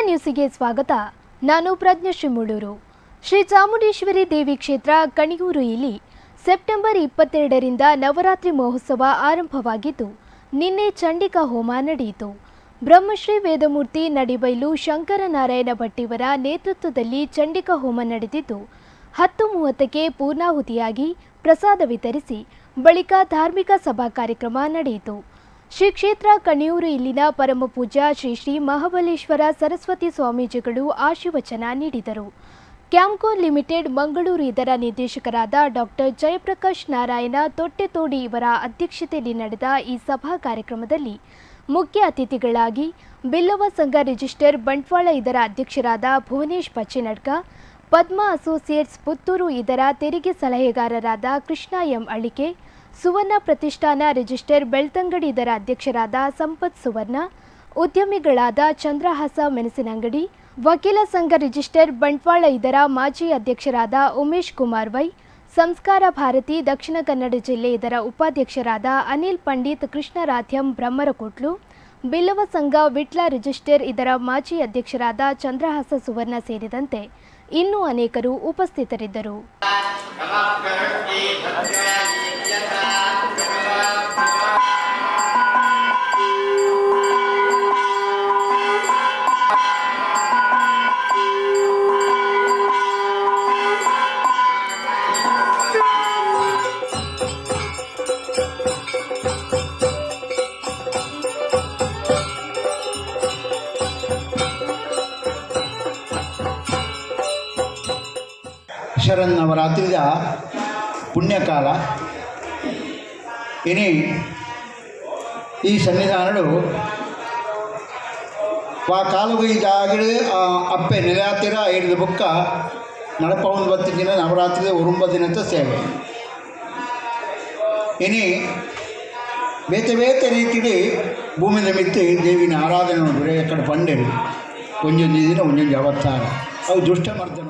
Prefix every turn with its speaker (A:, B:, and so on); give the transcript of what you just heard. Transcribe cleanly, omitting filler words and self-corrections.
A: ನ್ಯೂಸಿಗೆ ಸ್ವಾಗತ. ನಾನು ಪ್ರಜ್ಞಶ್ರೀ ಮೂಡೂರು. ಶ್ರೀ ಚಾಮುಂಡೇಶ್ವರಿ ದೇವಿ ಕ್ಷೇತ್ರ ಕಣಿಯೂರು ಇಲ್ಲಿ ಸೆಪ್ಟೆಂಬರ್ 22ರಿಂದ ನವರಾತ್ರಿ ಮಹೋತ್ಸವ ಆರಂಭವಾಗಿದ್ದು ನಿನ್ನೆ ಚಂಡಿಕಾ ಹೋಮ ನಡೆಯಿತು. ಬ್ರಹ್ಮಶ್ರೀ ವೇದಮೂರ್ತಿ ನಡಿಬೈಲು ಶಂಕರನಾರಾಯಣ ಭಟ್ಟಿಯವರ ನೇತೃತ್ವದಲ್ಲಿ ಚಂಡಿಕಾ ಹೋಮ ನಡೆದಿದ್ದು 10:30ಕ್ಕೆ ಪೂರ್ಣಾಹುತಿಯಾಗಿ ಪ್ರಸಾದ ವಿತರಿಸಿ ಬಳಿಕ ಧಾರ್ಮಿಕ ಸಭಾ ಕಾರ್ಯಕ್ರಮ ನಡೆಯಿತು. ಶ್ರೀ ಕ್ಷೇತ್ರ ಕಣಿಯೂರು ಇಲ್ಲಿನ ಪರಮಪೂಜ್ಯ ಶ್ರೀ ಶ್ರೀ ಮಹಾಬಲೇಶ್ವರ ಸರಸ್ವತಿ ಸ್ವಾಮೀಜಿಗಳು ಆಶೀರ್ವಚನ ನೀಡಿದರು. ಕ್ಯಾಂಪ್ಕೋ ಲಿಮಿಟೆಡ್ ಮಂಗಳೂರು ಇದರ ನಿರ್ದೇಶಕರಾದ ಡಾಕ್ಟರ್ ಜಯಪ್ರಕಾಶ್ ನಾರಾಯಣ ತೊಟ್ಟೆತೋಡಿ ಇವರ ಅಧ್ಯಕ್ಷತೆಯಲ್ಲಿ ನಡೆದ ಈ ಸಭಾ ಕಾರ್ಯಕ್ರಮದಲ್ಲಿ ಮುಖ್ಯ ಅತಿಥಿಗಳಾಗಿ ಬಿಲ್ಲವ ಸಂಘ ರಿಜಿಸ್ಟರ್ ಬಂಟ್ವಾಳ ಇದರ ಅಧ್ಯಕ್ಷರಾದ ಭುವನೇಶ್ ಪಚ್ಚೆನಡ್ಕ, ಪದ್ಮ ಅಸೋಸಿಯೇಟ್ಸ್ ಪುತ್ತೂರು ಇದರ ತೆರಿಗೆ ಸಲಹೆಗಾರರಾದ ಕೃಷ್ಣ ಎಂ ಅಳಿಕೆ, ಸುವರ್ಣ ಪ್ರತಿಷ್ಠಾನ ರಿಜಿಸ್ಟರ್ ಬೆಳ್ತಂಗಡಿ ಇದರ ಅಧ್ಯಕ್ಷರಾದ ಸಂಪತ್ ಸುವರ್ಣ, ಉದ್ಯಮಿಗಳಾದ ಚಂದ್ರಹಾಸ ಮೆಣಸಿನಂಗಡಿ, ವಕೀಲ ಸಂಘ ರಿಜಿಸ್ಟರ್ ಬಂಟ್ವಾಳ ಇದರ ಮಾಜಿ ಅಧ್ಯಕ್ಷರಾದ ಉಮೇಶ್ ಕುಮಾರ್ ವೈ, ಸಂಸ್ಕಾರ ಭಾರತಿ ದಕ್ಷಿಣ ಕನ್ನಡ ಜಿಲ್ಲೆ ಇದರ ಉಪಾಧ್ಯಕ್ಷರಾದ ಅನಿಲ್ ಪಂಡಿತ್ ಕೃಷ್ಣರಾಧ್ಯಂ ಬ್ರಹ್ಮರಕೋಟ್ಲು, ಬಿಲ್ಲವ ಸಂಘ ವಿಟ್ಲ ರಿಜಿಸ್ಟರ್ ಇದರ ಮಾಜಿ ಅಧ್ಯಕ್ಷರಾದ ಚಂದ್ರಹಾಸ ಸುವರ್ಣ ಸೇರಿದಂತೆ ಇನ್ನೂ ಅನೇಕರು ಉಪಸ್ಥಿತರಿದ್ದರು.
B: ಶರನ್ನವರಾತ್ರಿದ ಪುಣ್ಯಕಾಲ ಇನಿ ಈ ಸನ್ನಿಧಾನಡು ವಾ ಕಾಲುಗು ಇದಾಗಿ ಅಪ್ಪೆ ನೆಲೆಯಾತಿರ ಹಿಡಿದ ಬುಕ್ಕ ನಡಪವನ್ ಬತ್ತು ದಿನ ನವರಾತ್ರಿದ ಒರುಂಬ ದಿನದ ಸೇವೆ ಇನಿ ಬೇತೆ ಬೇತೆ ರೀತಿಯಲ್ಲಿ ಭೂಮಿ ಮಿತ್ತು ದೇವಿನ ಆರಾಧನೆ ನೋಡಿದ್ರೆ ಎಕ್ಕಡೆ ಪಂಡೆರು ಒಂದೊಂದು ದಿನ ಒಂದೊಂದು ಅವತಾರ ಅವು ದುಷ್ಟಮರ್ದನ